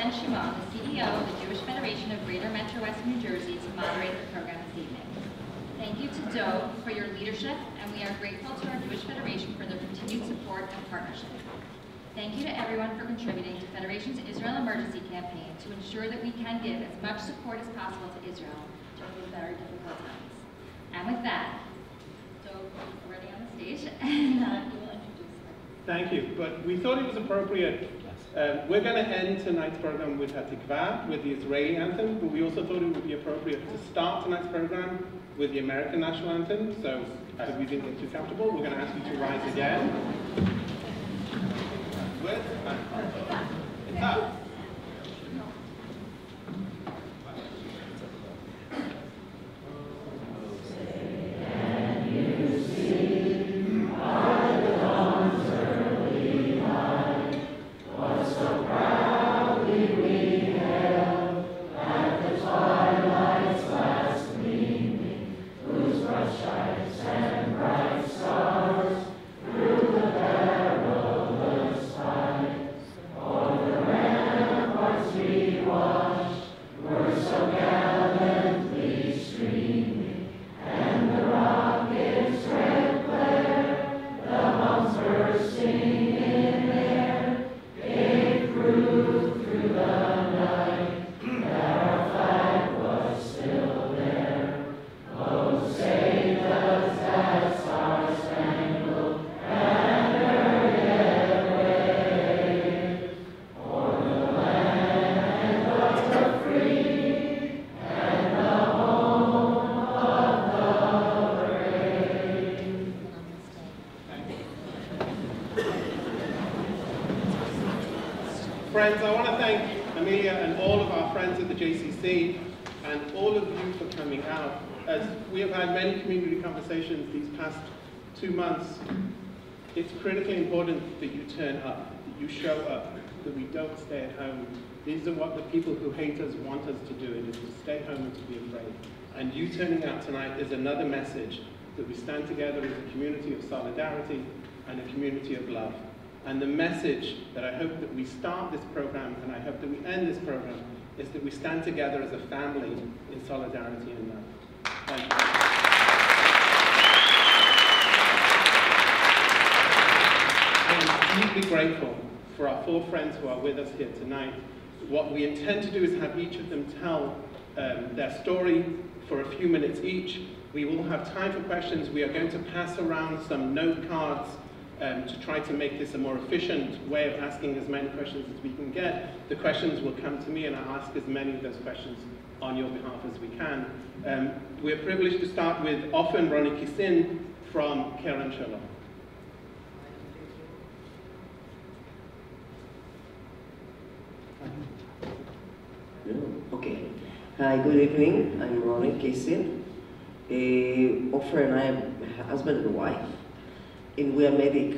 Ben-Shimon, the CEO of the Jewish Federation of Greater MetroWest, New Jersey, to moderate the program this evening. Thank you to Dove for your leadership, and we are grateful to our Jewish Federation for their continued support and partnership. Thank you to everyone for contributing to Federation's Israel Emergency Campaign to ensure that we can give as much support as possible to Israel during these very difficult times. And with that, Dove is already on the stage, and he will introduce her. Thank you, but we thought it was appropriate. We're going to end tonight's program with Hatikvah, with the Israeli anthem, but we also thought it would be appropriate to start tonight's program with the American national anthem. So if we didn't get too comfortable, we're going to ask you to rise again. It's up. Friends, I want to thank Amelia and all of our friends at the JCC and all of you for coming out. As we have had many community conversations these past 2 months, it's critically important that you turn up, that you show up, that we don't stay at home. These are what the people who hate us want us to do, is to stay home and to be afraid. And you turning out tonight is another message that we stand together as a community of solidarity and a community of love. And the message that I hope that we start this program and I hope that we end this program is that we stand together as a family in solidarity and love. Thank you. I am deeply grateful for our 4 friends who are with us here tonight. What we intend to do is have each of them tell their story for a few minutes each. We will have time for questions. We are going to pass around some note cards to try to make this a more efficient way of asking as many questions as we can get. The questions will come to me and I'll ask as many of those questions on your behalf as we can. We're privileged to start with Ofer Rony Kissin from Keren Shalom. Okay. Hi, good evening. I'm Rony Kissin. Ofer and I are husband and wife. And we are medic,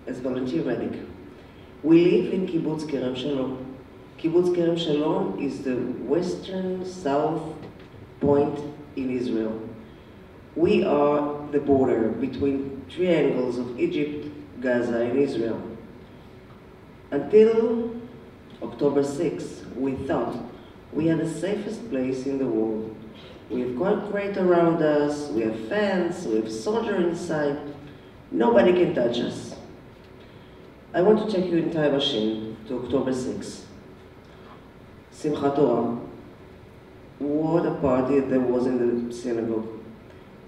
as volunteer medic. We live in Kibbutz Kerem Shalom. Kibbutz Kerem Shalom is the western south point in Israel. We are the border between triangles of Egypt, Gaza, and Israel. Until October 6th, we thought we had the safest place in the world. We have concrete around us, we have fence, we have soldiers inside. Nobody can touch us. I want to take you in time machine to October 6th. Simchat Torah. What a party there was in the synagogue.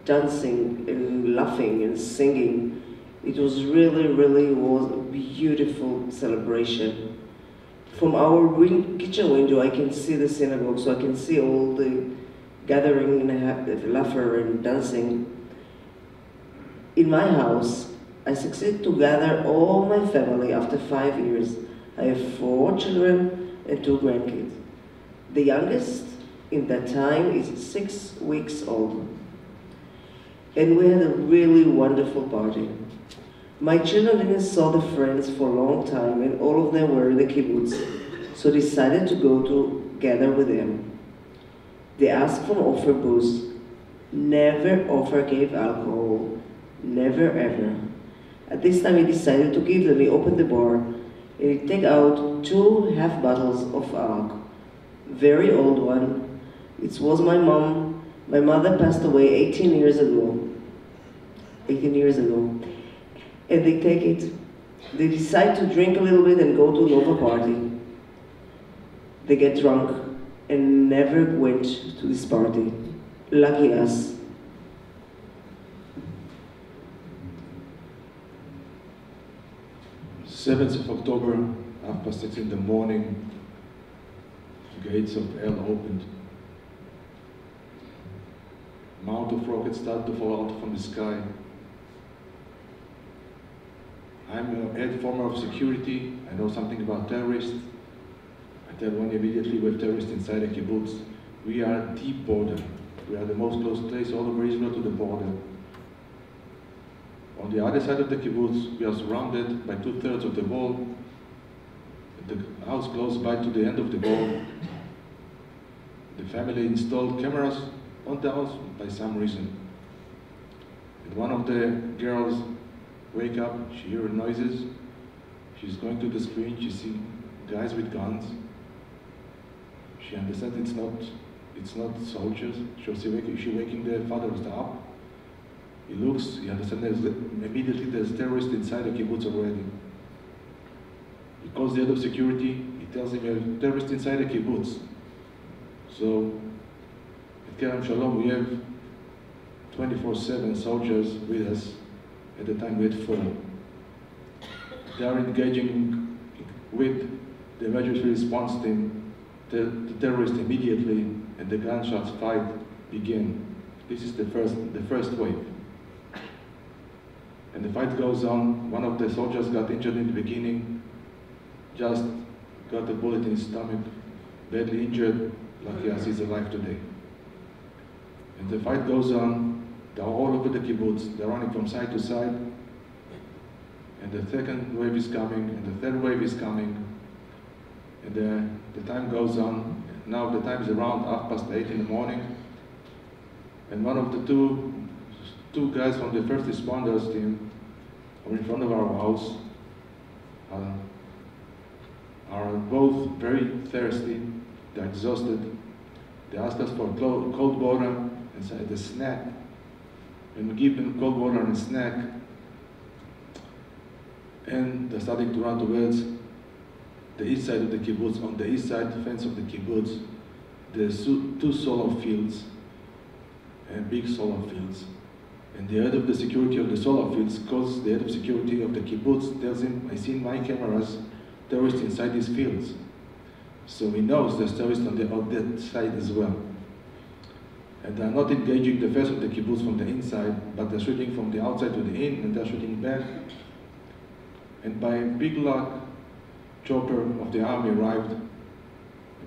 Dancing and laughing and singing. It was really was a beautiful celebration. From our kitchen window I can see the synagogue, so I can see all the gathering and laughter and dancing. In my house, I succeeded to gather all my family after 5 years. I have 4 children and 2 grandkids. The youngest in that time is 6 weeks old. And we had a really wonderful party. My children didn't saw the friends for a long time, and all of them were in the kibbutz, so decided to go together with them. They asked for Ofer booze. Never Ofer gave alcohol. Never ever. At this time he decided to give them. He opened the bar and he take out 2 half bottles of ark, very old one. It was my mom. My mother passed away 18 years ago. 18 years ago. And they take it. They decide to drink a little bit and go to another party. They get drunk and never went to this party. Lucky us. 7th of October, 6:30 in the morning, the gates of hell opened. A mount of rockets started to fall out from the sky. I'm a head former of security. I know something about terrorists. I tell one immediately we have terrorists inside a kibbutz. We are the border. We are the most close place all over Israel to the border. On the other side of the kibbutz, we are surrounded by 2/3 of the wall. The house close by to the end of the wall. The family installed cameras on the house by some reason. And one of the girls wake up, she hears noises. She's going to the screen, she sees guys with guns. She understands it's not soldiers. She waking the father up. He looks, he understands immediately there's terrorists inside the kibbutz already. He calls the head of security, he tells him there's terrorists inside the kibbutz. So, at Kerem Shalom we have 24/7 soldiers with us. At the time we had 4. They are engaging with the emergency response team, the terrorists immediately, and the gunshots fight begin. This is the first wave. And the fight goes on. One of the soldiers got injured in the beginning, just got a bullet in his stomach, badly injured, lucky as he's alive today. And the fight goes on. They're all over the kibbutz. They're running from side to side. And the second wave is coming, and the third wave is coming. And the time goes on. Now the time is around 8:30 in the morning. And one of the two guys from the first responders team are in front of our house. Are both very thirsty. They're exhausted. They ask us for cold water and said a snack. And we give them cold water and a snack. And they're starting to run towards the east side of the kibbutz. On the east side fence of the kibbutz, there's 2 solar fields, and big solar fields. And the head of the security of the solar fields calls the head of security of the kibbutz, tells him, I see in my cameras terrorists inside these fields. So he knows there's terrorists on that side as well. And they're not engaging the first of the kibbutz from the inside, but they're shooting from the outside to the in, and they're shooting back. And by big luck, chopper of the army arrived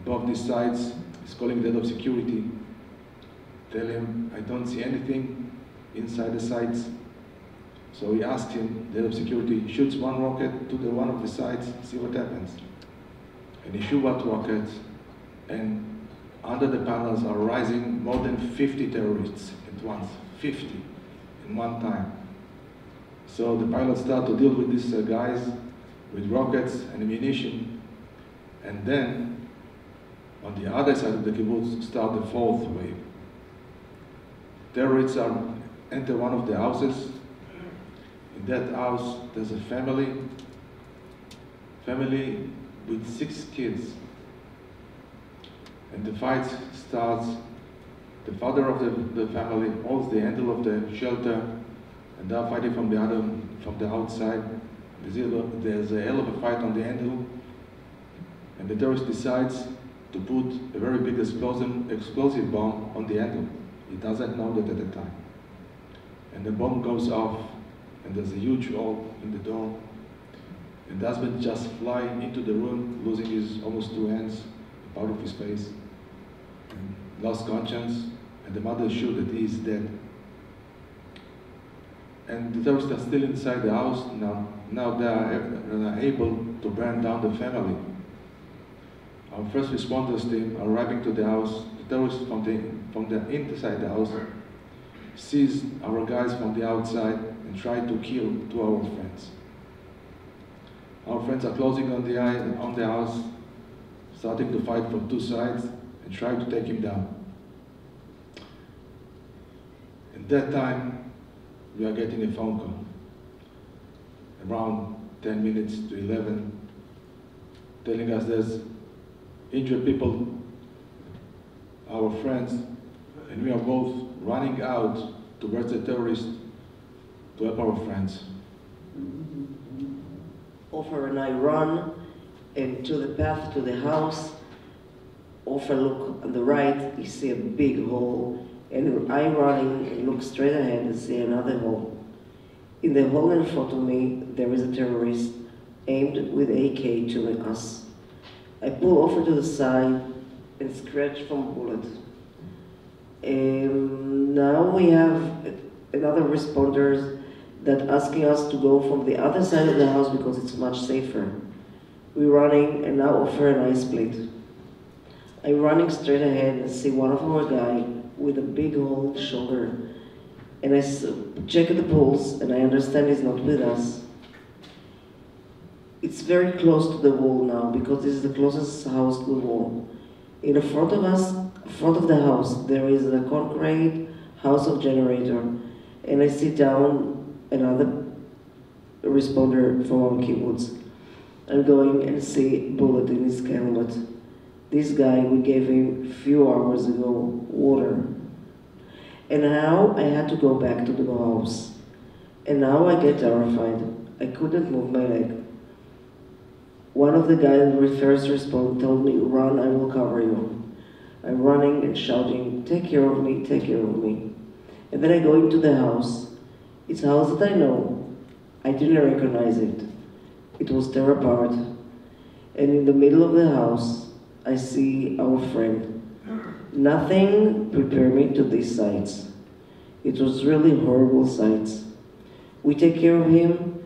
above these sides. He's calling the head of security. Tell him, I don't see anything inside the sides. So he asked him, the head of security, shoots one rocket to the one of the sides, see what happens. And he shoots that rocket, and under the panels are rising more than 50 terrorists at once, 50 in one time. So the pilots start to deal with these guys with rockets and ammunition, and then on the other side of the kibbutz start the 4th wave. Terrorists enter one of the houses. In that house there's a family with 6 kids. And the fight starts. The father of the family holds the handle of the shelter, and they're fighting from the outside. There's a hell of a fight on the handle, and the terrorist decides to put a very big explosive bomb on the handle. He doesn't know that at the time. And the bomb goes off, and there's a huge hole in the door. And the husband just flies into the room, losing his almost 2 hands, part of his face, and lost conscience, and the mother is sure that he is dead. And the terrorists are still inside the house. Now they are able to burn down the family. Our first responders team are arriving to the house. The terrorists from the inside the house seize our guys from the outside and try to kill 2 of our friends. Our friends are closing on the house, starting to fight from two sides and trying to take him down. At that time, we are getting a phone call, around 10 minutes to 11, telling us there's injured people, our friends, and we are both running out towards the terrorists to help our friends. Ofer and I run into the path to the house. Ofer look on the right, he see a big hole, and I running and look straight ahead and see another hole. In the hole in front of me, there is a terrorist aimed with AK to us. I pull Ofer to the side and scratch from a bullet. Now we have another responders that asking us to go from the other side of the house because it's much safer. We're running, and now Ofer and I split. I'm running straight ahead and see one of our guys with a big hole in the shoulder. And I check the pulse, and I understand he's not with us. It's very close to the wall now, because this is the closest house to the wall. In the front of us, front of the house, there is a concrete house of generator. And I sit down another responder from our kibbutz. I'm going and see a bullet in his helmet. This guy, we gave him a few hours ago water. And now I had to go back to the house. And now I get terrified. I couldn't move my leg. One of the guys in the first response told me, "Run, I will cover you." I'm running and shouting, "Take care of me, take care of me." And then I go into the house. It's a house that I know. I didn't recognize it. It was torn apart. And in the middle of the house, I see our friend. Nothing prepared me to these sights. It was really horrible sights. We take care of him,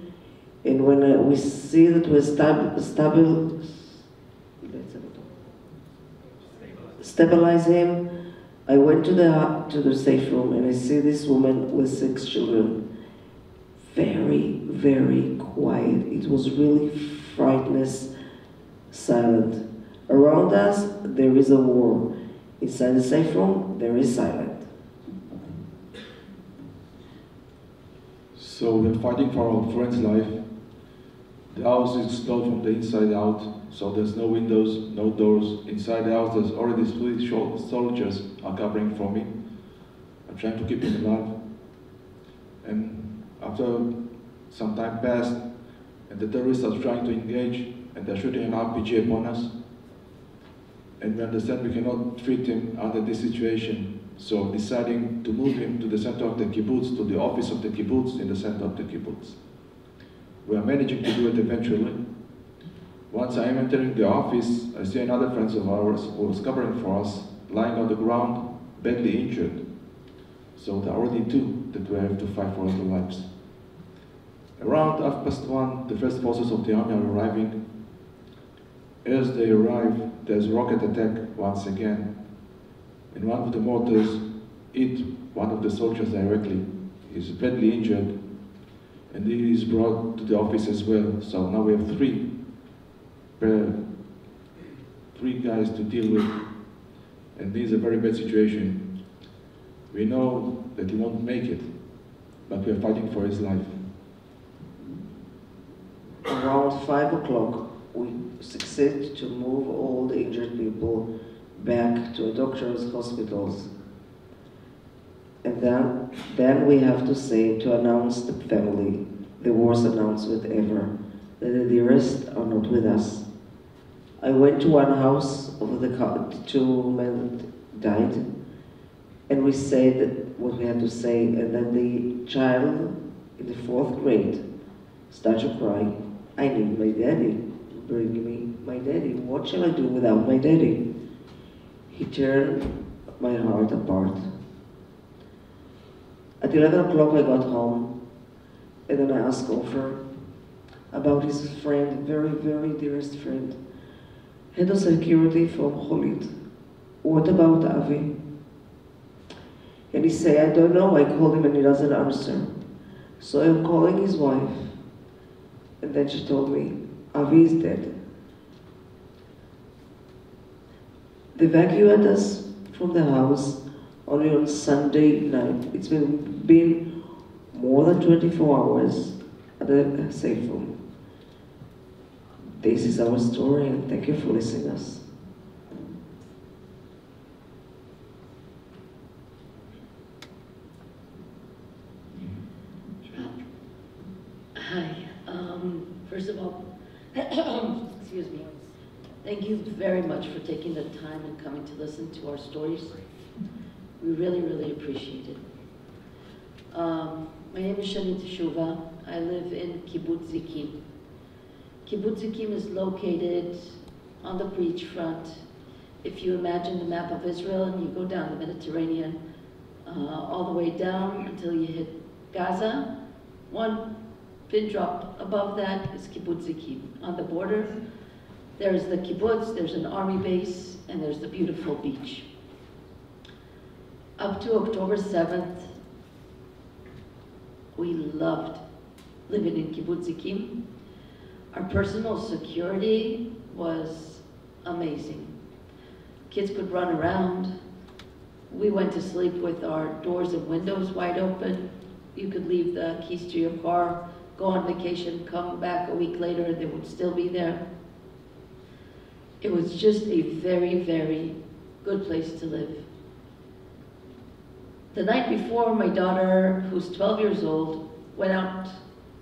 and when we see that we're stabilize him, I went to the safe room, and I see this woman with 6 children. Very, very quiet. It was really frightened, silent. Around us, there is a war. Inside the safe room, there is silence. So we're fighting for our friend's life. The house is closed from the inside out, so there's no windows, no doors. Inside the house, there's already 3 soldiers are covering for me. I'm trying to keep him alive. And after some time passed, and the terrorists are trying to engage, and they're shooting an RPG upon us. And we understand we cannot treat him under this situation, so deciding to move him to the center of the kibbutz, to the office of the kibbutz in the center of the kibbutz. We are managing to do it eventually. Once I am entering the office, I see another friend of ours who was covering for us, lying on the ground, badly injured. So there are already 2 that we have to fight for their lives. Around 1:30, the first forces of the army are arriving. As they arrive, there's a rocket attack once again, and one of the mortars hit one of the soldiers directly. He's badly injured, and he is brought to the office as well. So now we have 3 guys to deal with, and this is a very bad situation. We know that he won't make it, but we are fighting for his life. Around 5 o'clock, we succeed to move all the injured people back to doctors' hospitals. And then we have to say, to announce the family, the worst announcement ever, that the rest are not with us. I went to one house of the 2 men died, and we said what we had to say, and then the child in the 4th grade started to cry. "I need my daddy. Bring me my daddy. What shall I do without my daddy?" He turned my heart apart. At 11 o'clock I got home, and then I asked Ofer about his friend, very, very dearest friend, head of security from Cholit. "What about Avi?" And he said, "I don't know, I called him and he doesn't answer." So I'm calling his wife, and then she told me, Avi is dead. They evacuated us from the house only on Sunday night. It's been more than 24 hours at the safe room. This is our story, and thank you for listening to us. Hi. First of all, excuse me. Thank you very much for taking the time and coming to listen to our stories. We really, really appreciate it. My name is Shani Teshuva. I live in Kibbutz Zikim. Kibbutz Zikim is located on the beachfront. If you imagine the map of Israel and you go down the Mediterranean, all the way down until you hit Gaza, one pin drop above that is Kibbutz Zikim. On the border, there's the kibbutz, there's an army base, and there's the beautiful beach. Up to October 7th, we loved living in Kibbutz Zikim. Our personal security was amazing. Kids could run around. We went to sleep with our doors and windows wide open. You could leave the keys to your car, go on vacation, come back a week later, and they would still be there. It was just a very, very good place to live. The night before, my daughter, who's 12 years old, went out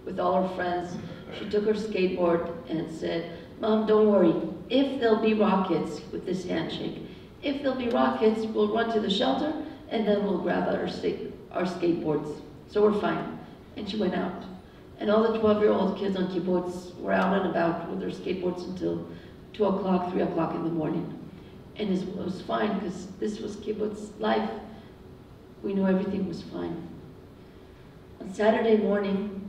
with all her friends. She took her skateboard and said, "Mom, don't worry. If there'll be rockets," with this handshake, "if there'll be rockets, we'll run to the shelter and then we'll grab our skateboards. So we're fine." And she went out. And all the 12-year-old kids on kibbutz were out and about with their skateboards until 2 o'clock, 3 o'clock in the morning. And it was fine because this was kibbutz life. We knew everything was fine. On Saturday morning,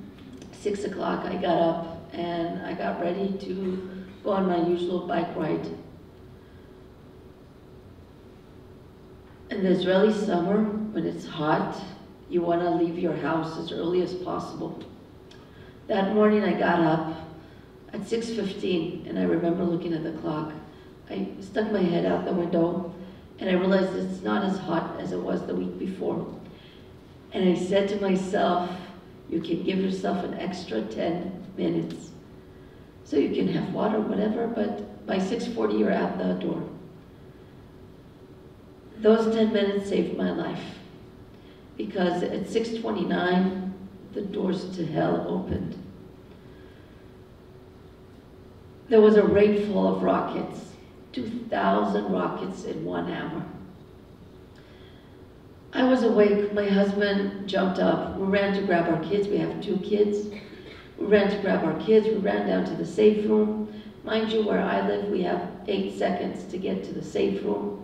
6 o'clock, I got up and I got ready to go on my usual bike ride. In the Israeli summer, when it's hot, you want to leave your house as early as possible. That morning I got up at 6:15, and I remember looking at the clock. I stuck my head out the window, and I realized it's not as hot as it was the week before. And I said to myself, you can give yourself an extra 10 minutes. So you can have water, whatever, but by 6:40 you're out the door. Those 10 minutes saved my life, because at 6:29, the doors to hell opened. There was a rainfall of rockets, 2,000 rockets in 1 hour. I was awake, my husband jumped up, we ran to grab our kids, we have 2 kids. We ran to grab our kids, we ran down to the safe room. Mind you, where I live, we have 8 seconds to get to the safe room.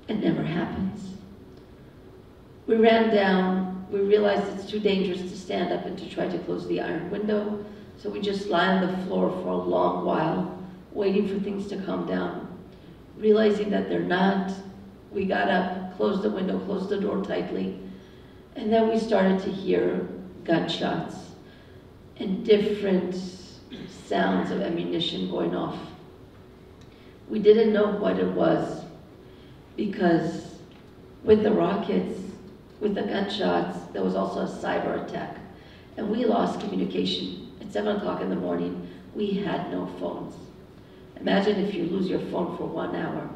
It never happens. We ran down, we realized it's too dangerous to stand up and to try to close the iron window, so we just lie on the floor for a long while, waiting for things to calm down. Realizing that they're not, we got up, closed the window, closed the door tightly, and then we started to hear gunshots and different sounds of ammunition going off. We didn't know what it was, because with the rockets, with the gunshots, there was also a cyber attack. And we lost communication. At 7 o'clock in the morning, we had no phones. Imagine if you lose your phone for 1 hour.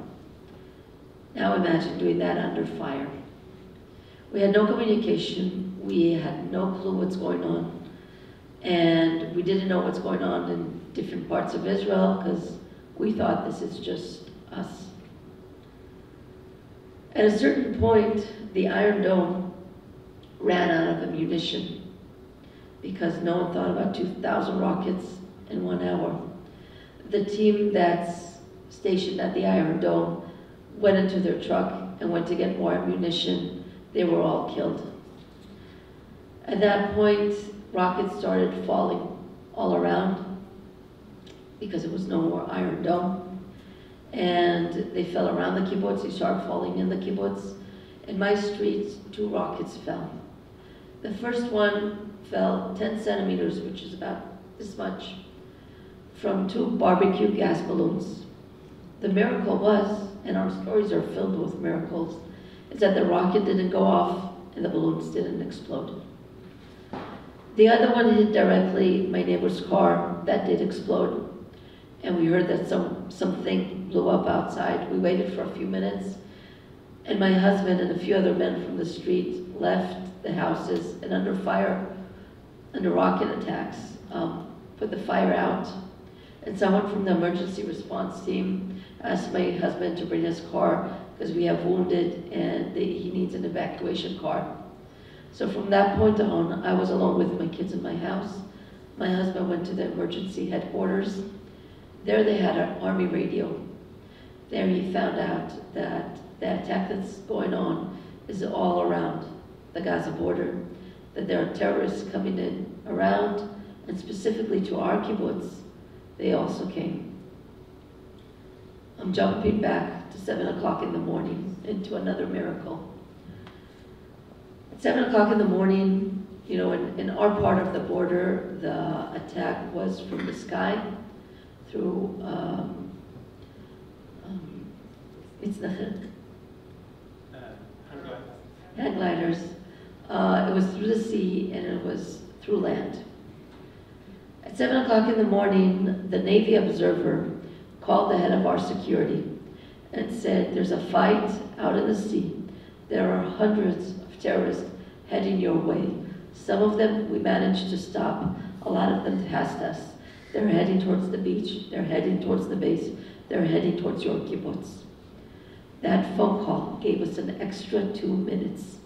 Now imagine doing that under fire. We had no communication. We had no clue what's going on. And we didn't know what's going on in different parts of Israel, because we thought this is just us. At a certain point, the Iron Dome ran out of ammunition, because no one thought about 2,000 rockets in 1 hour. The team that's stationed at the Iron Dome went into their truck and went to get more ammunition. They were all killed. At that point, rockets started falling all around, because there was no more Iron Dome. And they fell around the kibbutz, they started falling in the kibbutz. In my street, 2 rockets fell. The first one fell 10 centimeters, which is about this much, from 2 barbecue gas balloons. The miracle was, and our stories are filled with miracles, is that the rocket didn't go off and the balloons didn't explode. The other one hit directly my neighbor's car. That did explode. And we heard that something blew up outside. We waited for a few minutes, and my husband and a few other men from the street left the houses and under rocket attacks, put the fire out. And someone from the emergency response team asked my husband to bring his car because we have wounded and he needs an evacuation car. So from that point on, I was alone with my kids in my house. My husband went to the emergency headquarters. There they had an army radio. There he found out that the attack that's going on is all around the Gaza border, that there are terrorists coming in around, and specifically to our kibbutz, they also came. I'm jumping back to 7 o'clock in the morning into another miracle. At 7 o'clock in the morning, you know, in our part of the border, the attack was from the sky through, it's the hang gliders. It was through the sea and it was through land. At 7 o'clock in the morning, the Navy observer called the head of our security and said, there's a fight out in the sea. There are hundreds of terrorists heading your way. Some of them we managed to stop. A lot of them passed us. They're heading towards the beach. They're heading towards the base. They're heading towards your kibbutz. That phone call gave us an extra 2 minutes.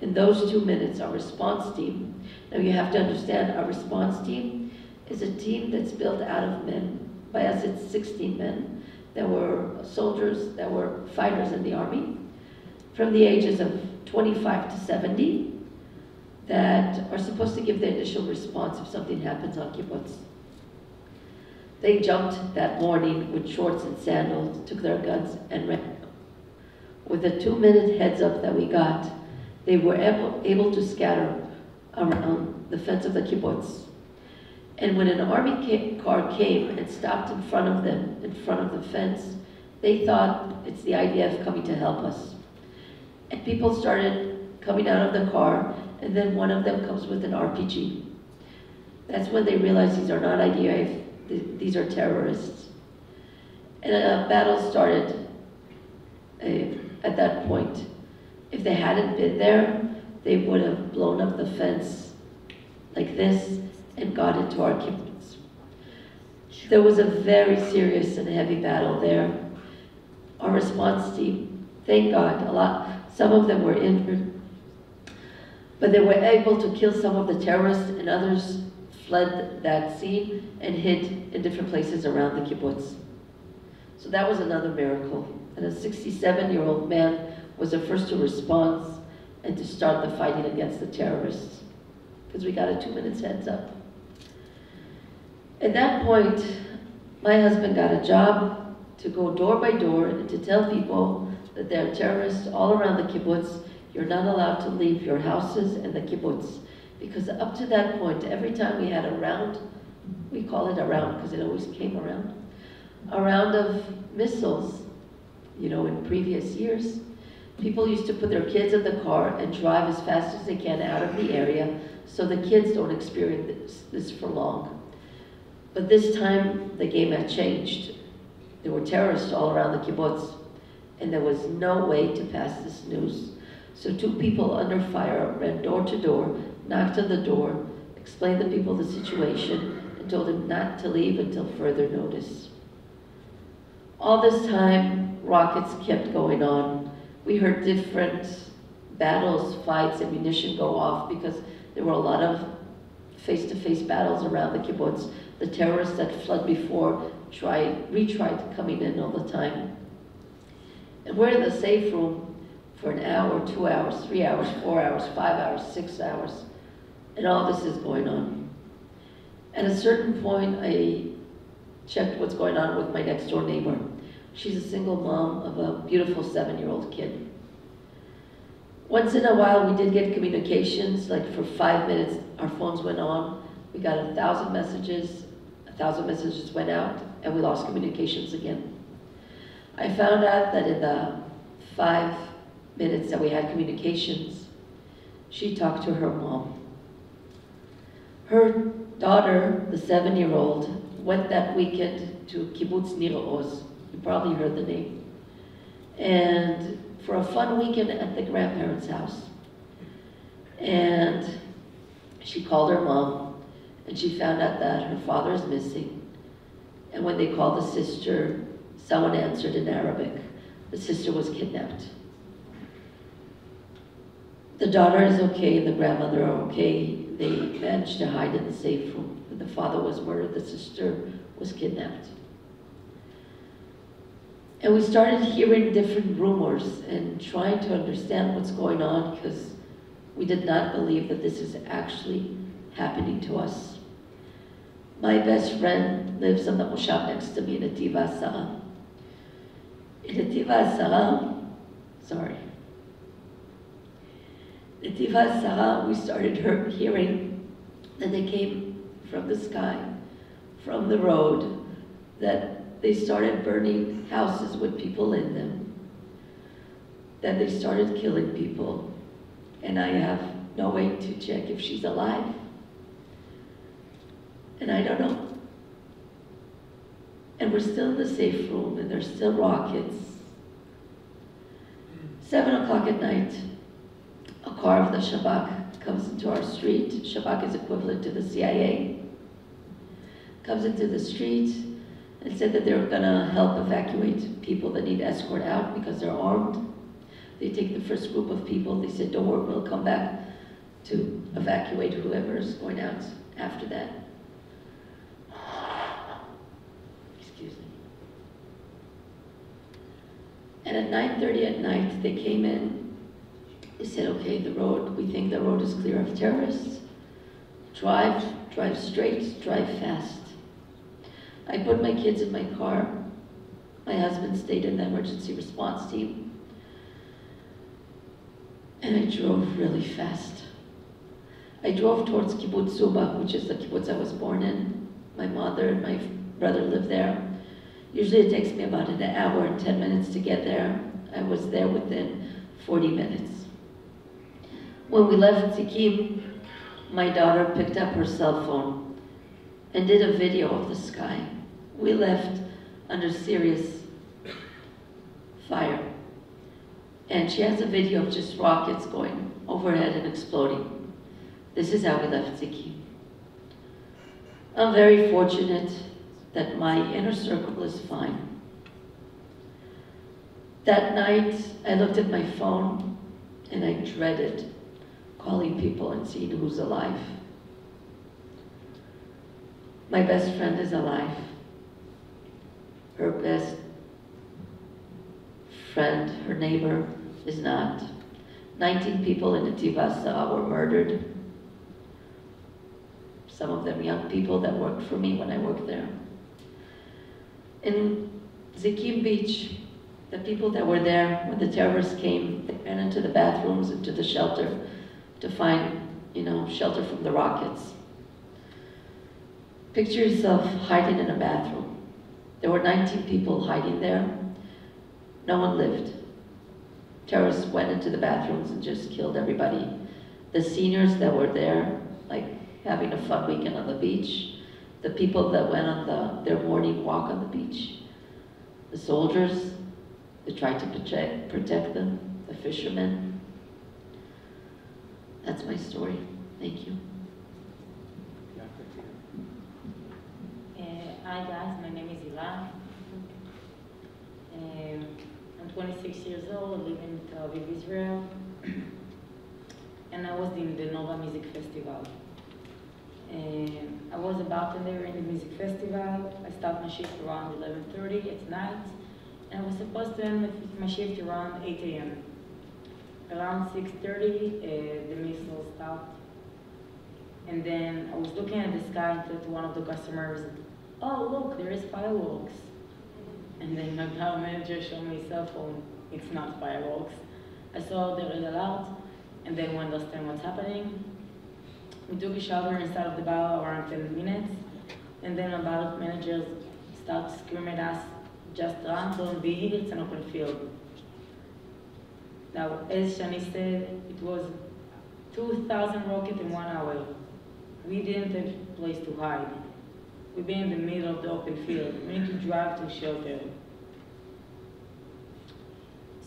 In those 2 minutes, our response team, now you have to understand, our response team is a team that's built out of men. By us, it's 16 men that were soldiers, that were fighters in the army, from the ages of 25 to 70, that are supposed to give the initial response if something happens on kibbutz. They jumped that morning with shorts and sandals, took their guns, and ran. With the 2-minute heads up that we got, they were able to scatter around the fence of the kibbutz. And when an army car came and stopped in front of them, in front of the fence, they thought it's the IDF coming to help us. And people started coming out of the car, and then one of them comes with an RPG. That's when they realized these are not IDF, these are terrorists. And a battle started at that point. If they hadn't been there, they would have blown up the fence like this and got into our kibbutz. There was a very serious and heavy battle there. Our response team, thank God, some of them were injured, but they were able to kill some of the terrorists, and others fled that scene and hid in different places around the kibbutz. So that was another miracle. And a 67-year-old man was the first to respond and to start the fighting against the terrorists, because we got a 2 minutes heads up. At that point, my husband got a job to go door by door and to tell people that there are terrorists all around the kibbutz. You're not allowed to leave your houses and the kibbutz. Because up to that point, every time we had a round, we call it a round because it always came around, a round of missiles, you know, in previous years, people used to put their kids in the car and drive as fast as they can out of the area so the kids don't experience this for long. But this time, the game had changed. There were terrorists all around the kibbutz, and there was no way to pass this news. So 2 people under fire ran door to door, knocked on the door, explained to people the situation, and told them not to leave until further notice. All this time, rockets kept going on. We heard different battles, fights, ammunition go off because there were a lot of face-to-face battles around the kibbutz. The terrorists that fled before retried coming in all the time. And we're in the safe room for an hour, 2 hours, 3 hours, 4 hours, 5 hours, 6 hours, and all this is going on. At a certain point, I checked what's going on with my next door neighbor. She's a single mom of a beautiful 7-year-old kid. Once in a while, we did get communications, like for 5 minutes, our phones went on. We got 1,000 messages, 1,000 messages went out, and we lost communications again. I found out that in the 5 minutes that we had communications, she talked to her mom. Her daughter, the 7-year-old, went that weekend to Kibbutz Nir Oz. You probably heard the name. And for a fun weekend at the grandparents' house. And she called her mom, and she found out that her father is missing. And when they called the sister, someone answered in Arabic. The sister was kidnapped. The daughter is okay, and the grandmother are okay. They managed to hide in the safe room. When the father was murdered, the sister was kidnapped. And we started hearing different rumors and trying to understand what's going on, because we did not believe that this is actually happening to us. My best friend lives on the moshav next to me in Netiv HaSara. In Netiv HaSara, Netiv HaSara, we started hearing that they came from the sky, from the road, that they started burning houses with people in them, that they started killing people, and I have no way to check if she's alive. And I don't know. And we're still in the safe room, and there's still rockets. 7 o'clock at night, a car of the Shabak comes into our street. Shabak is equivalent to the CIA. Comes into the street and said that they're gonna help evacuate people that need escort out because they're armed. They take the first group of people. They said, don't worry, we'll come back to evacuate whoever's going out after that. Excuse me. And at 9:30 at night, they came in. They said, okay, the road, we think the road is clear of terrorists. Drive straight, drive fast. I put my kids in my car. My husband stayed in the emergency response team. And I drove really fast. I drove towards Kibbutz Zuba, which is the kibbutz I was born in. My mother and my brother live there. Usually it takes me about an hour and 10 minutes to get there. I was there within 40 minutes. When we left Zikim, my daughter picked up her cell phone and did a video of the sky. We left under serious fire. And she has a video of just rockets going overhead and exploding. This is how we left Zikim. I'm very fortunate that my inner circle is fine. That night, I looked at my phone and I dreaded calling people and seeing who's alive. My best friend is alive. Her best friend, her neighbor, is not. 19 people in Netiv HaSara were murdered. Some of them young people that worked for me when I worked there. In Zikim Beach, the people that were there when the terrorists came, they ran into the bathrooms, into the shelter to find, shelter from the rockets. Picture yourself hiding in a bathroom. There were 19 people hiding there. No one lived. Terrorists went into the bathrooms and just killed everybody. The seniors that were there, like having a fun weekend on the beach, the people that went on their morning walk on the beach, the soldiers that tried to protect them, the fishermen. That's my story. Thank you. Hi guys, my name is Hila. I'm 26 years old, I live in Tel Aviv, Israel. And I was in the Nova Music Festival. I was a bartender in the music festival. I start my shift around 11:30 at night. And I was supposed to end my shift around 8 a.m. Around 6:30, the missile stopped. And then I was looking at the sky and said to one of the customers, oh look, there is fireworks. And then my bar manager showed me a cell phone. It's not fireworks. I saw the red alert and then we understand what's happening. We took a shower inside of the bar around 10 minutes. And then my ballot managers start screaming at us, just run, don't be here, it's an open field. Now, as Shani said, it was 2,000 rockets in 1 hour. We didn't have a place to hide. We've been in the middle of the open field. We need to drive to a shelter.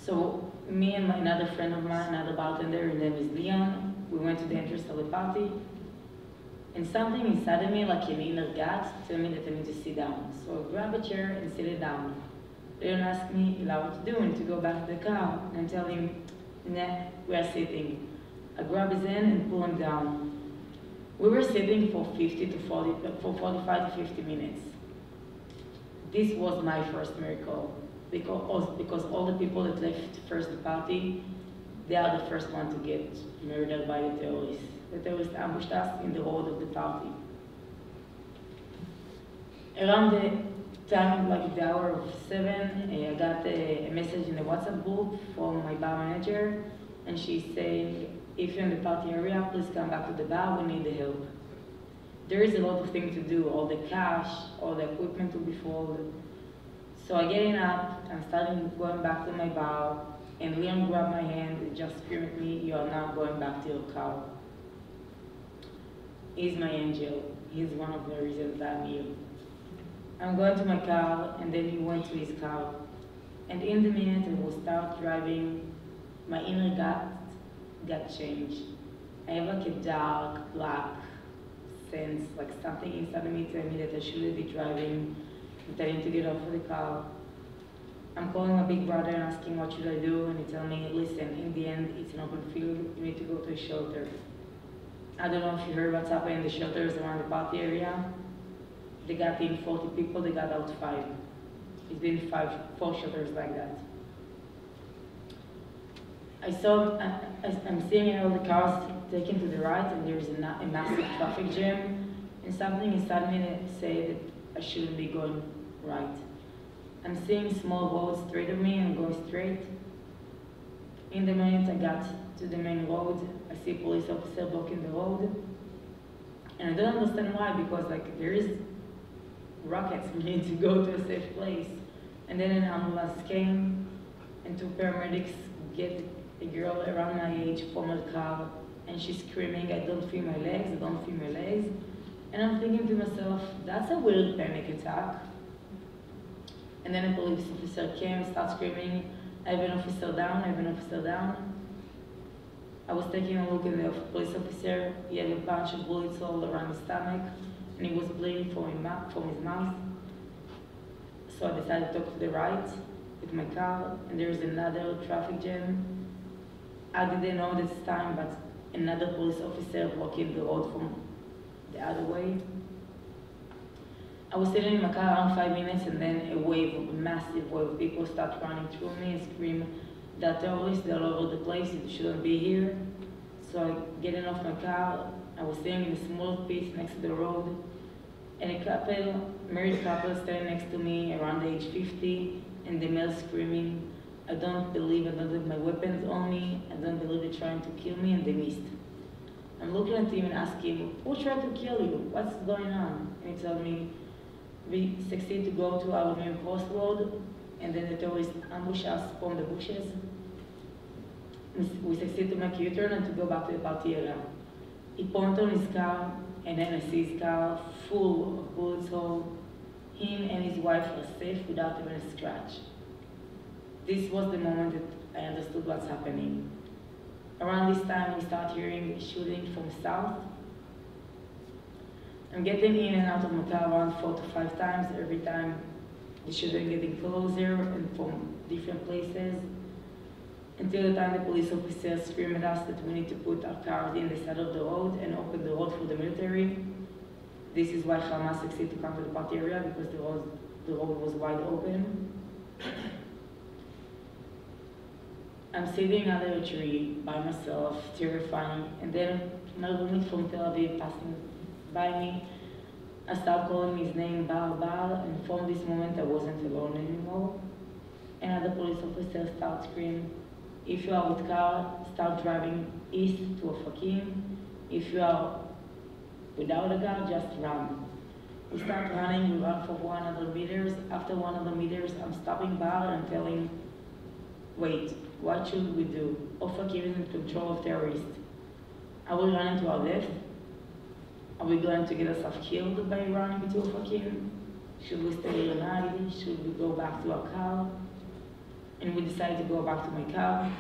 So me and another friend of mine, another bartender, his name is Leon, we went to the entrance of the party. And something inside of me, like an inner gut, told me that I need to sit down. So I grab a chair and sit it down. Leon asked me, Hila, what to do? I need to go back to the car. And I tell him, nah, we are sitting. I grab his hand and pull him down. We were sitting for 45 to 50 minutes. This was my first miracle, because all the people that left first the party, they are the first one to get murdered by the terrorists. The terrorists ambushed us in the road of the party. Around the time, like the hour of 7, I got a message in the WhatsApp group from my bar manager, and she's saying, if you're in the party area, please come back to the bar, we need the help. There is a lot of things to do, all the cash, all the equipment to be folded. So I get up, I'm starting going back to my bar, and Leon grabbed my hand and just screamed at me, you are now going back to your car. He's my angel. He's one of the reasons I'm here. I'm going to my car, and then he went to his car. And in the minute I will start driving, my inner gut got changed. I have like a dark, black sense, like something inside of me telling me that I shouldn't be driving, that I need to get off of the car. I'm calling my big brother and asking what should I do, and he tells me, listen, in the end, it's an open field, you need to go to a shelter. I don't know if you heard what's happening in the shelters around the party area. They got in 40 people, they got out 5. It's been 4 shelters like that. I'm seeing all the cars taken to the right, and there's a massive traffic jam, and something inside me that said that I shouldn't be going right. I'm seeing small roads straight of me and going straight. In the minute I got to the main road, I see a police officer blocking the road, and I don't understand why, because like there is rockets, we need to go to a safe place. And then an ambulance came, and 2 paramedics get a girl around my age from her car, and she's screaming, I don't feel my legs, I don't feel my legs. And I'm thinking to myself, that's a weird panic attack. And then a police officer came and started screaming, I have an officer down, I have an officer down. I was taking a look at the police officer. He had a bunch of bullets all around his stomach, and he was bleeding from his mouth. So I decided to talk to the right with my car, and there's another traffic jam. I didn't know this time, but another police officer blocking the road from the other way. I was sitting in my car around 5 minutes, and then a massive wave of people start running through me and scream, "There are terrorists, they're all over the place, you shouldn't be here." So I getting off my car, I was sitting in a small pit next to the road, and a married couple standing next to me around age 50, and the male screaming, I don't have my weapons on me, I don't believe they're trying to kill me, and they missed. I'm looking at him and asking him, who tried to kill you? What's going on? And he told me, we succeed to go to our main crossroad, and then the terrorists ambush us from the bushes. We succeed to make a U-turn and to go back to the party area. He pointed on his car, and then I see his car full of bullets holes. Him and his wife are safe without even a scratch. This was the moment that I understood what's happening. Around this time, we start hearing shooting from south. I'm getting in and out of my car around 4 to 5 times. Every time the shooting getting closer and from different places. Until the time the police officers scream at us that we need to put our cars in the side of the road and open the road for the military. This is why Hamas succeeded to come to the party area, because the road was wide open. I'm sitting under a tree by myself, terrifying, and then my roommate from Tel Aviv passing by me. I start calling his name, Bar, and from this moment I wasn't alone anymore. Another police officer starts screaming, if you are with car, start driving east to Ofakim. If you are without a car, just run. We start running, we run for 100 meters. After 100 meters, I'm stopping Bar and telling, wait, what should we do? Ofer is in control of terrorists. Are we running to our death? Are we going to get ourselves killed by running to Ofer? Should we stay here and hide? Should we go back to our car? And we decided to go back to my car.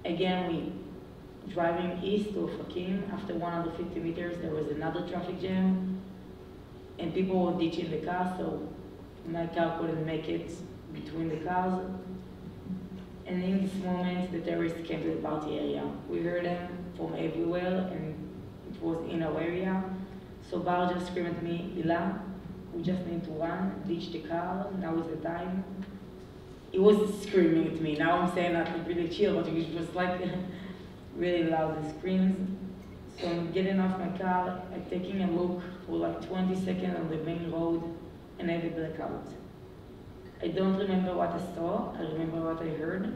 Again, we driving east to Ofer. After 150 meters, there was another traffic jam, and people were ditching the car, so my car couldn't make it between the cars. And in this moment, the terrorists came to the party area. We heard them from everywhere, and it was in our area. So Bar just screamed at me, Hila, we just need to run, ditch the car, now is the time. He was screaming at me. Now I'm saying that really chill, but it was like really loud screams. So I'm getting off my car, I'm taking a look for like 20 seconds on the main road, and I have a blackout. I don't remember what I saw, I remember what I heard.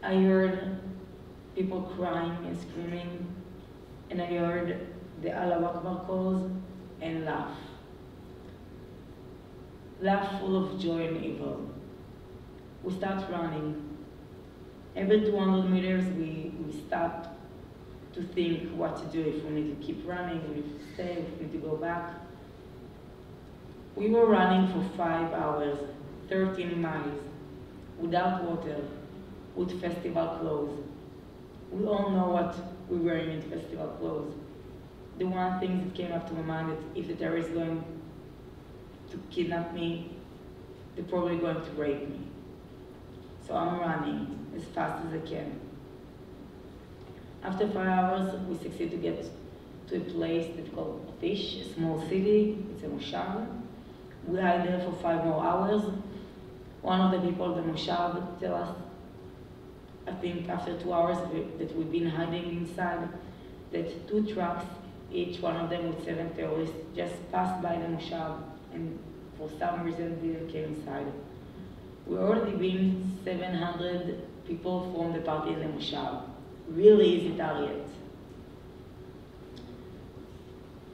I heard people crying and screaming, and I heard the Allah Akbar calls and laugh. Laugh full of joy and evil. We start running. Every 200 meters we start to think what to do, if we need to keep running, if we need to stay, if we need to go back. We were running for 5 hours, 13 miles, without water, with festival clothes. We all know what we're wearing in festival clothes. The one thing that came up to my mind is if the terrorists are going to kidnap me, they're probably going to rape me. So I'm running as fast as I can. After 5 hours, we succeed to get to a place that's called Tish, a small city. It's a moshav. We hide there for 5 more hours. One of the people, the moshav, tell us, I think after 2 hours that we've been hiding inside, that 2 trucks, each one of them with 7 terrorists, just passed by the moshav, and for some reason didn't came inside. We've already been 700 people from the party in the moshav. Really easy target.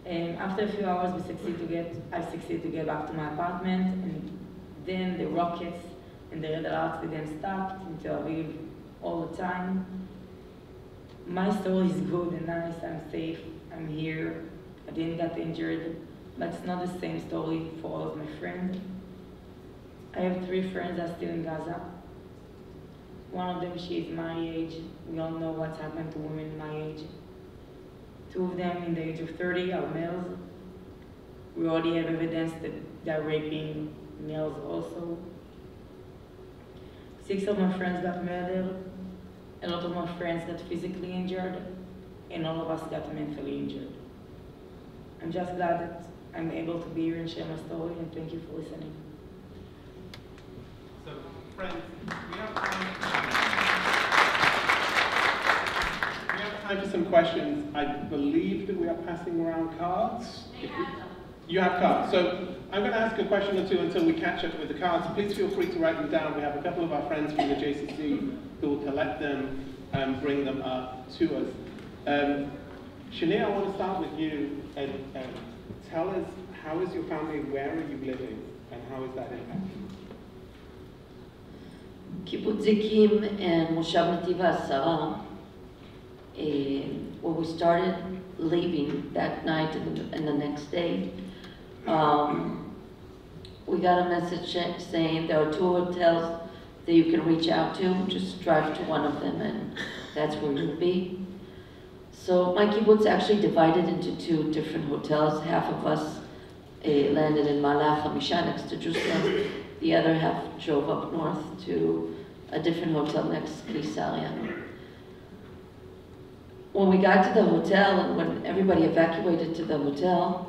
And after a few hours, I succeed to get back to my apartment, and then the rockets and the red alerts didn't stop in Tel Aviv all the time. My story is good and nice. I'm safe. I'm here. I didn't get injured, but it's not the same story for all of my friends. I have 3 friends that are still in Gaza. One of them, she is my age. We all know what's happened to women my age. 2 of them in the age of 30 are males. We already have evidence that they're raping males also. 6 of my friends got murdered. A lot of my friends got physically injured, and all of us got mentally injured. I'm just glad that I'm able to be here and share my story, and thank you for listening. So, friends, we have time for some questions. I believe that we are passing around cards. You have cards. So I'm going to ask a question or 2 until we catch up with the cards. Please feel free to write them down. We have a couple of our friends from the JCC who will collect them and bring them up to us. Shani, I want to start with you. Tell us, how is your family, where are you living, and how is that impacting? Kibbutz Zikim and Moshav Netiv HaSara, when we started leaving that night and the next day, we got a message saying there are 2 hotels that you can reach out to. Just drive to one of them and that's where you'll be. So my kibbutz actually divided into 2 different hotels. Half of us landed in Malach HaMisha next to Jerusalem. The other half drove up north to a different hotel next to Kisaria. When we got to the hotel and when everybody evacuated to the hotel,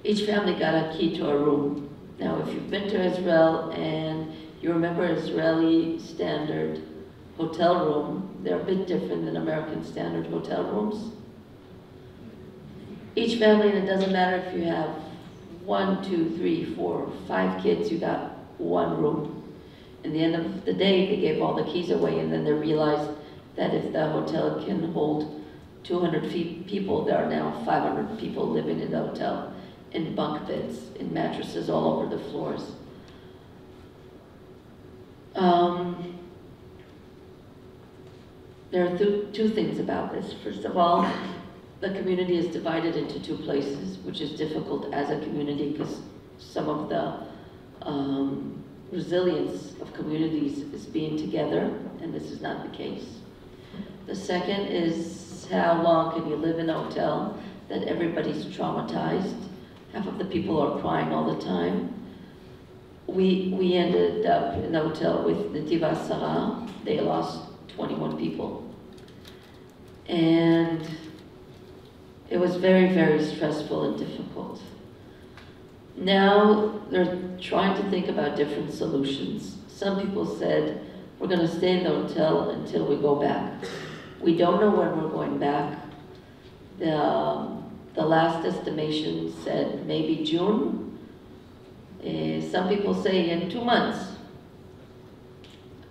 each family got a key to a room. Now, if you've been to Israel and you remember Israeli standard hotel room, they're a bit different than American standard hotel rooms. Each family, and it doesn't matter if you have 1, 2, 3, 4, 5 kids, you got 1 room. In the end of the day, they gave all the keys away, and then they realized that if the hotel can hold 200 people, there are now 500 people living in the hotel, in bunk beds, in mattresses all over the floors. There are two things about this. First of all, the community is divided into two places, which is difficult as a community because some of the resilience of communities is being together, and this is not the case. The second is how long can you live in a hotel that everybody's traumatized? Half of the people are crying all the time. We ended up in a hotel with Netiv Asara. They lost 21 people. And it was very, very stressful and difficult. Now they're trying to think about different solutions. Some people said, we're going to stay in the hotel until we go back. We don't know when we're going back. The last estimation said maybe June. Some people say in 2 months.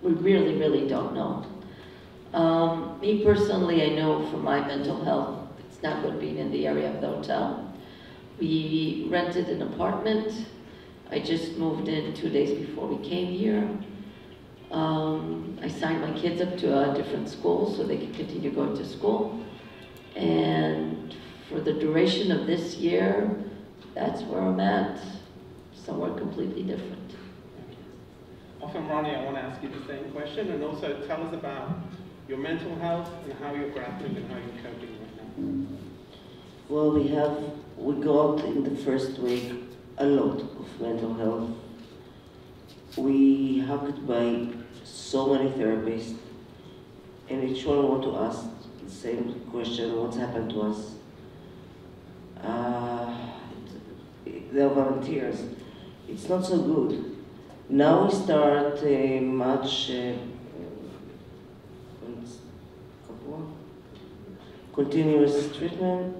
We really, really don't know. Me personally, I know for my mental health, it's not good being in the area of the hotel. We rented an apartment. I just moved in 2 days before we came here. I signed my kids up to a different school so they can continue going to school. And for the duration of this year, that's where I'm at, somewhere completely different. Ofer Rony, I want to ask you the same question, and also tell us about your mental health and how you're grappling and how you're coping right now. Well, we got in the first week a lot of mental health. We hugged by so many therapists, and each one want to ask the same question: what's happened to us? They're volunteers. It's not so good. Now we start much continuous treatment.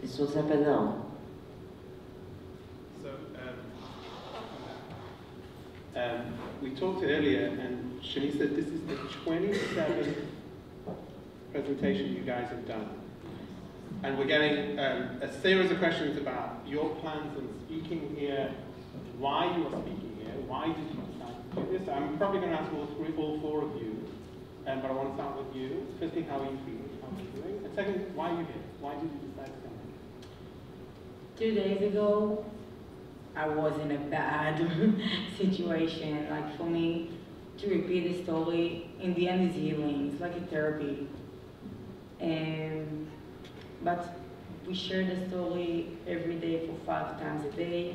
This is what's happened now. So, we talked earlier, and Shani said this is the 27th presentation you guys have done. And we're getting a series of questions about your plans on speaking here, why you are speaking here, why did you decide to do this? I'm probably going to ask all four of you, but I want to start with you. Firstly, how are you feeling? How are you doing? And second, why are you here? Why did you decide to come here? 2 days ago, I was in a bad situation. Like, for me, to repeat the story, in the end, is healing. It's like a therapy. But we share the story every day for 5 times a day,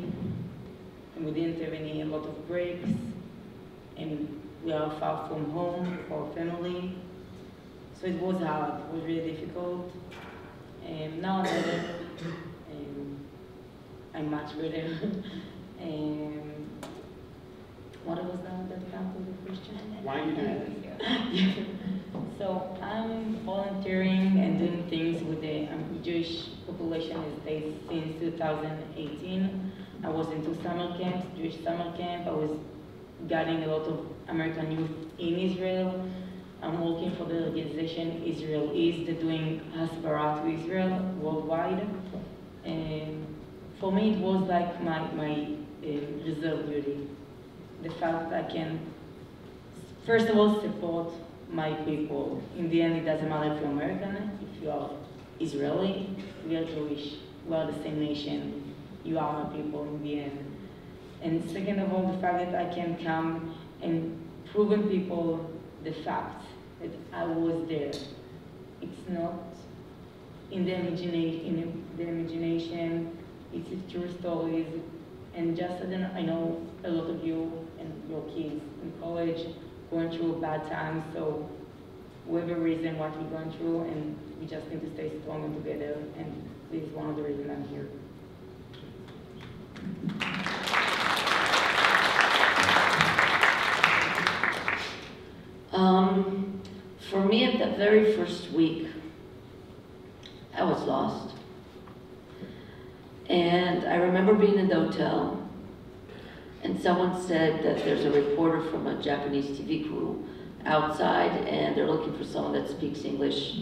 and we didn't have a lot of breaks, and we are far from home for our family. So it was hard, it was really difficult. And now I'm better, and I'm much better. And what was that count of the question? Why are you doing this? So I'm volunteering and doing things with the Jewish population in the States since 2018. I was in 2 summer camps, Jewish summer camp. I was guiding a lot of American youth in Israel. I'm working for the organization Israel Is. They're doing Hasbara to Israel worldwide. And for me, it was like my reserve duty. The fact that I can, first of all, support my people. In the end, it doesn't matter if you're American, if you are Israeli, we are Jewish, we are the same nation, you are my people in the end. And second of all, the fact that I can come and prove in people the fact that I was there. It's not in the imagination, it's true stories. And just I know a lot of you and your kids in college going through bad times, so whatever reason what we're going through, and we just need to stay strong and together, and this is one of the reasons I'm here. For me, at the very first week, I was lost. And I remember being in the hotel, and someone said that there's a reporter from a Japanese TV crew outside, and they're looking for someone that speaks English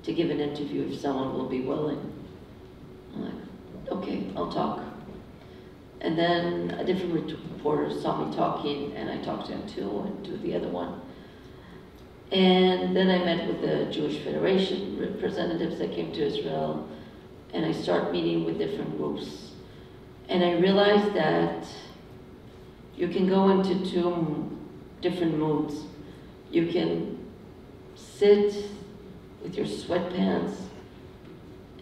to give an interview if someone will be willing. I'm like, okay, I'll talk. And then a different reporter saw me talking, and I talked to him too, and to the other one. And then I met with the Jewish Federation representatives that came to Israel, and I started meeting with different groups. And I realized that you can go into two different moods. You can sit with your sweatpants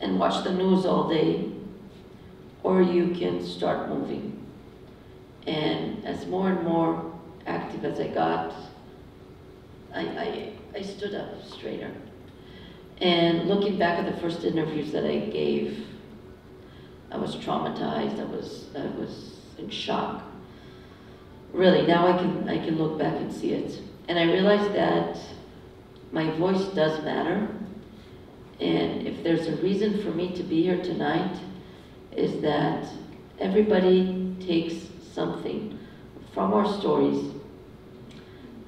and watch the news all day, or you can start moving. And as more and more active as I got, I stood up straighter. And looking back at the first interviews that I gave, I was traumatized, I was in shock. Really, now I can look back and see it. And I realized that my voice does matter. And if there's a reason for me to be here tonight, is that everybody takes something from our stories.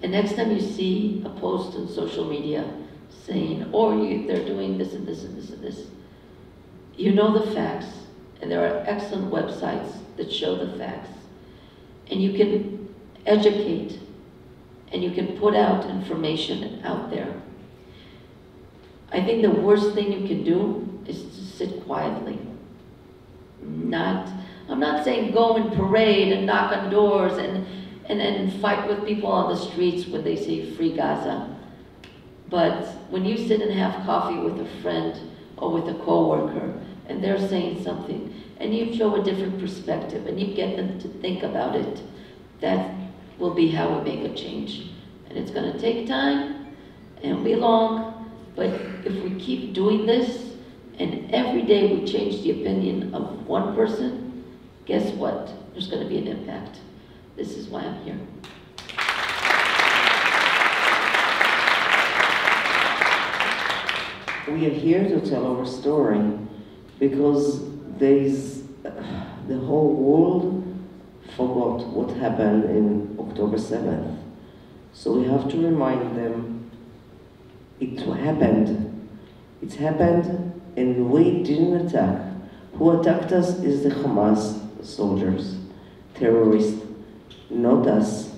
And next time you see a post on social media saying, they're doing this and this and this and this, you know the facts. And there are excellent websites that show the facts. And you can educate, and you can put out information out there. I think the worst thing you can do is to sit quietly. I'm not saying go and parade and knock on doors and fight with people on the streets when they say free Gaza. But when you sit and have coffee with a friend or with a coworker, and they're saying something, and you show a different perspective, and you get them to think about it, that will be how we make a change. And it's going to take time, and it'll be long, but if we keep doing this, and every day we change the opinion of one person, guess what? There's going to be an impact. This is why I'm here. We are here to tell our story because the whole world forgot what happened in October 7th. So we have to remind them it happened. It happened and we didn't attack. Who attacked us is the Hamas soldiers, terrorists, not us.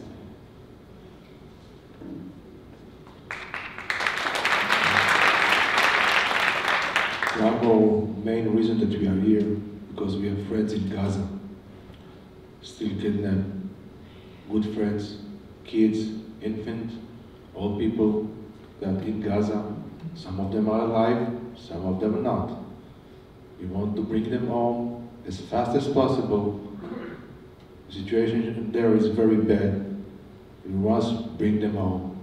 Our main reason that we are here, because we have friends in Gaza, still kidnapped, good friends, kids, infants, old people that in Gaza, some of them are alive, some of them are not. We want to bring them home as fast as possible. The situation there is very bad. We must bring them home.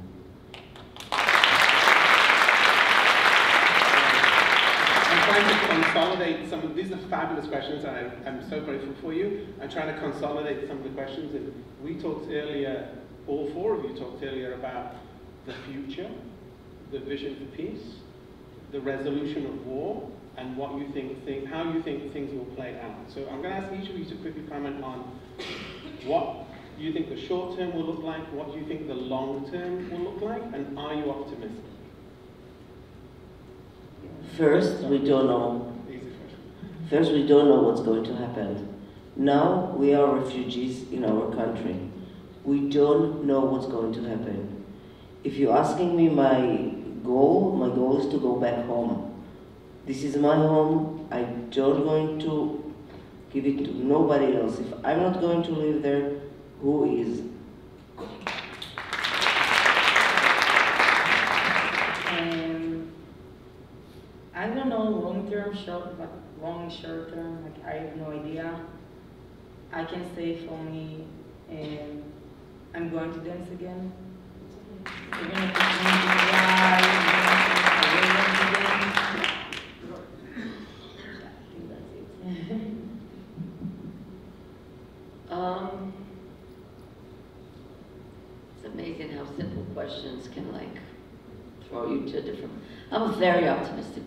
Trying to consolidate some of these are fabulous questions, and I'm so grateful for you. I'm trying to consolidate some of the questions. And we talked earlier, all four of you talked earlier about the future, the vision for peace, the resolution of war, and what you think how you think things will play out. So I'm going to ask each of you to quickly comment on what you think the short term will look like, what you think the long term will look like, and are you optimistic? First, we don't know. First, we don't know what's going to happen. Now, we are refugees in our country. We don't know what's going to happen. If you're asking me my goal is to go back home. This is my home. I'm not going to give it to nobody else. If I'm not going to live there, who is? I don't know long term, short, but long, short term, like I have no idea. I can say for me, I'm going to dance again. Even if it's going to cry, I will dance again. I think that's it. It's amazing how simple questions can throw you to a different. I'm a very optimistic.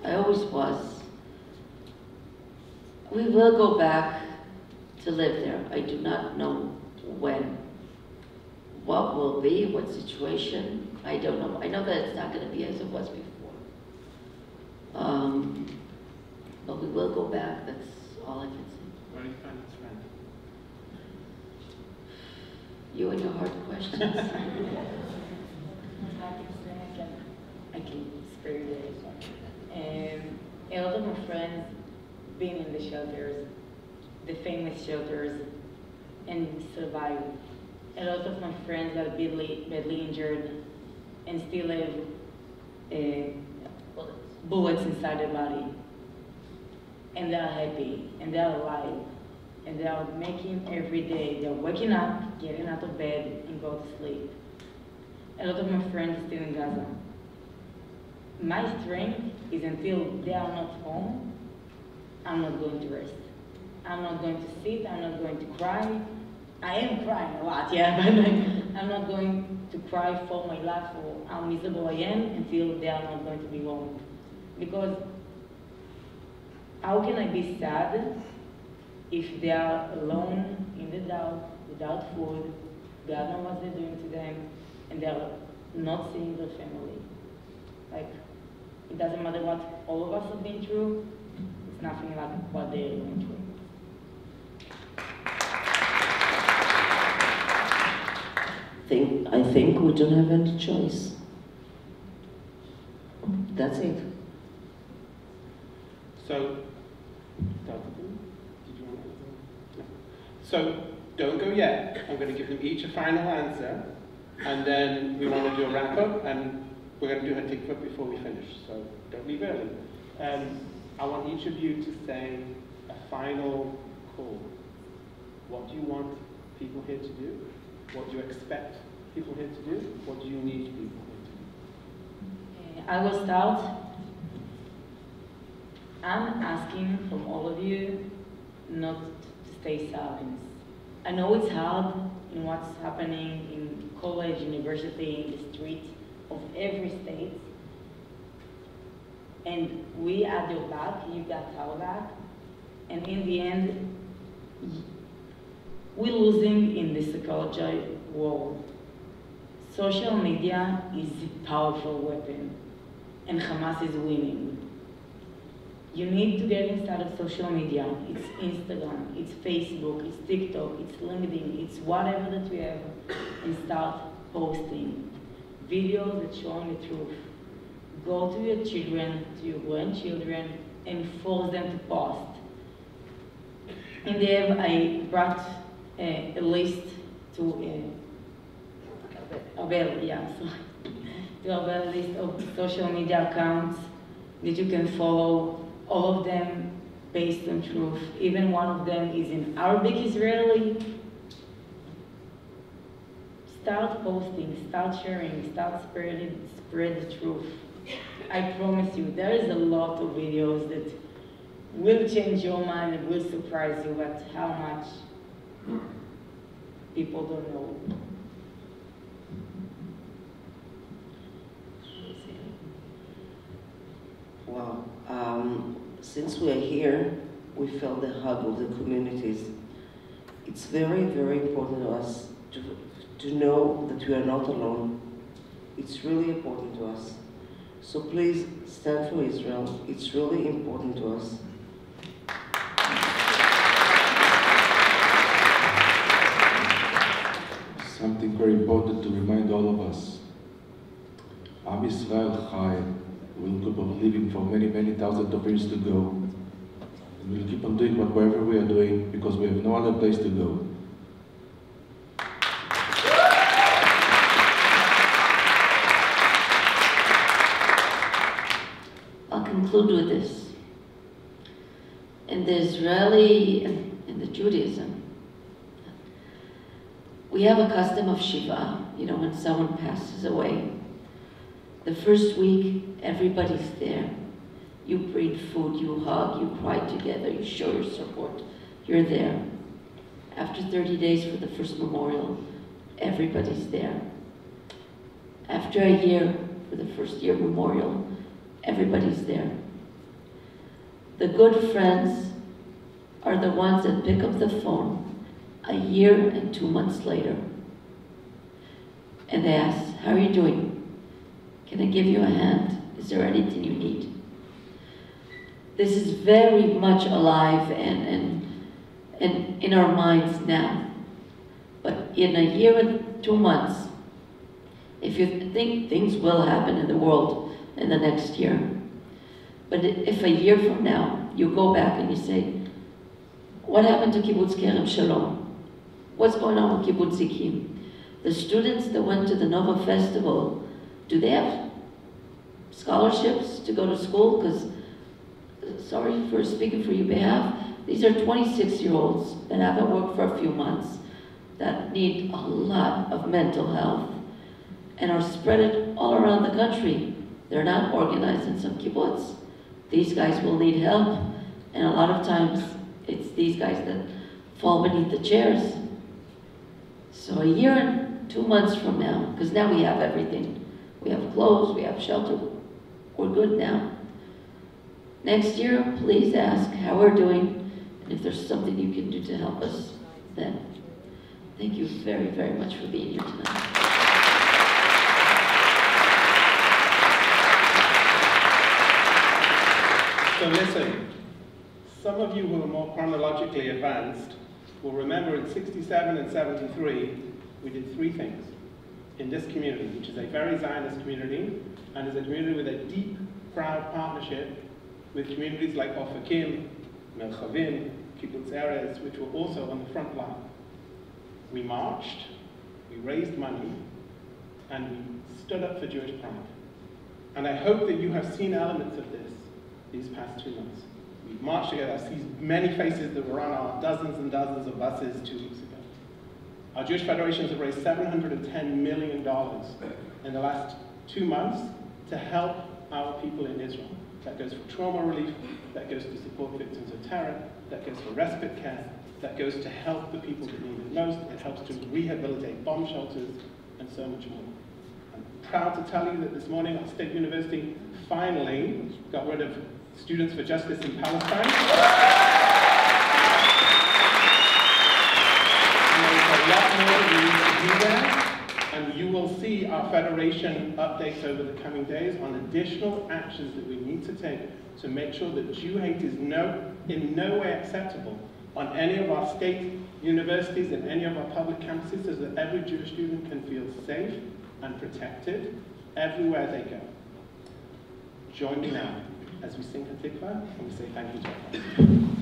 I always was. We will go back to live there. I do not know when. what will be, what situation, I don't know. I know that it's not going to be as it was before. But we will go back, that's all I can say. Where do you find this friend? You and your hard questions. I can spare you this. A lot of my friends been in the shelters, the famous shelters, and survived. A lot of my friends are badly injured and still have bullets inside their body. And they are happy, and they are alive, and they are making every day. They are waking up, getting out of bed, and go to sleep. A lot of my friends are still in Gaza. My strength is until they are not home, I'm not going to rest. I'm not going to sit, I'm not going to cry. I am crying a lot, yeah, but I'm not going to cry for my life or how miserable I am until they are not going to be home. Because how can I be sad if they are alone in the dark, without food, God knows what they're doing to them, and they are not seeing their family? Like, it doesn't matter what all of us have been through, it's nothing like what they're going through. I think we don't have any choice. That's it. So, so don't go yet. I'm going to give them each a final answer, and then we want to do a wrap up, and we're going to do a tikva before we finish. So don't leave early. I want each of you to say a final call. What do you want people here to do? What do you expect people here to do? What do you need people here to do? I will start. I'm asking from all of you not to stay silent. I know it's hard in what's happening in college, university, in the street of every state. And we had your back, you got our back. And in the end, we're losing in the psychology war. Social media is a powerful weapon, and Hamas is winning. You need to get inside of social media. It's Instagram, it's Facebook, it's TikTok, it's LinkedIn, it's whatever that we have, and start posting videos that showing the truth. Go to your children, to your grandchildren, and force them to post. In the end, I brought a list to a list of social media accounts that you can follow, all of them based on truth. Even one of them is in Arabic Israeli. Start posting, start sharing, start spread the truth. I promise you, there is a lot of videos that will change your mind and will surprise you at how much people don't know. Wow. Since we are here, we felt the hug of the communities. It's very, very important to us to know that we are not alone. It's really important to us. So please stand for Israel. It's really important to us. Something very important to remind all of us. Am Israel Chai will keep on living for many, many thousands of years to go. And we'll keep on doing whatever we are doing because we have no other place to go. I'll conclude with this. In the Israeli and in the Judaism, we have a custom of Shiva, when someone passes away. The first week, everybody's there. You bring food, you hug, you cry together, you show your support. You're there. After 30 days for the first memorial, everybody's there. After a year for the first year memorial, everybody's there. The good friends are the ones that pick up the phone a year and 2 months later. and they ask, how are you doing? Can I give you a hand? Is there anything you need? This is very much alive and in our minds now. But in a year and 2 months, if you think things will happen in the world in the next year, but if a year from now you go back and you say, what happened to Kibbutz Kerem Shalom? What's going on with Kibbutz Zikim? The students that went to the Nova Festival, do they have scholarships to go to school? Because, sorry for speaking for your behalf, these are 26-year-olds that haven't worked for a few months, that need a lot of mental health, and are spread all around the country. They're not organized in some kibbutz. These guys will need help, and a lot of times it's these guys that fall beneath the chairs. So a year and 2 months from now, because now we have everything. We have clothes, we have shelter, we're good now. Next year, please ask how we're doing, and if there's something you can do to help us then. Thank you very, very much for being here tonight. So listen, some of you who are more chronologically advanced will remember in 67 and 73, we did 3 things in this community, which is a very Zionist community, and is a community with a deep, proud partnership with communities like Ofakim, Merchavim, Kibbutz Erez, which were also on the front line. We marched, we raised money, and we stood up for Jewish pride. And I hope that you have seen elements of this these past 2 months. We've marched together. I see many faces that were on our dozens and dozens of buses 2 weeks ago. Our Jewish federations have raised $710 million in the last 2 months to help our people in Israel. That goes for trauma relief, that goes to support victims of terror, that goes for respite care, that goes to help the people that need it most, it helps to rehabilitate bomb shelters, and so much more. I'm proud to tell you that this morning our State University finally got rid of Students for Justice in Palestine. And there's a lot more that we need to do there. And you will see our Federation updates over the coming days on additional actions that we need to take to make sure that Jew hate is in no way acceptable on any of our state universities and any of our public campuses, so that every Jewish student can feel safe and protected everywhere they go. Join me now as we sing Hatikvah and we say thank you to our friends.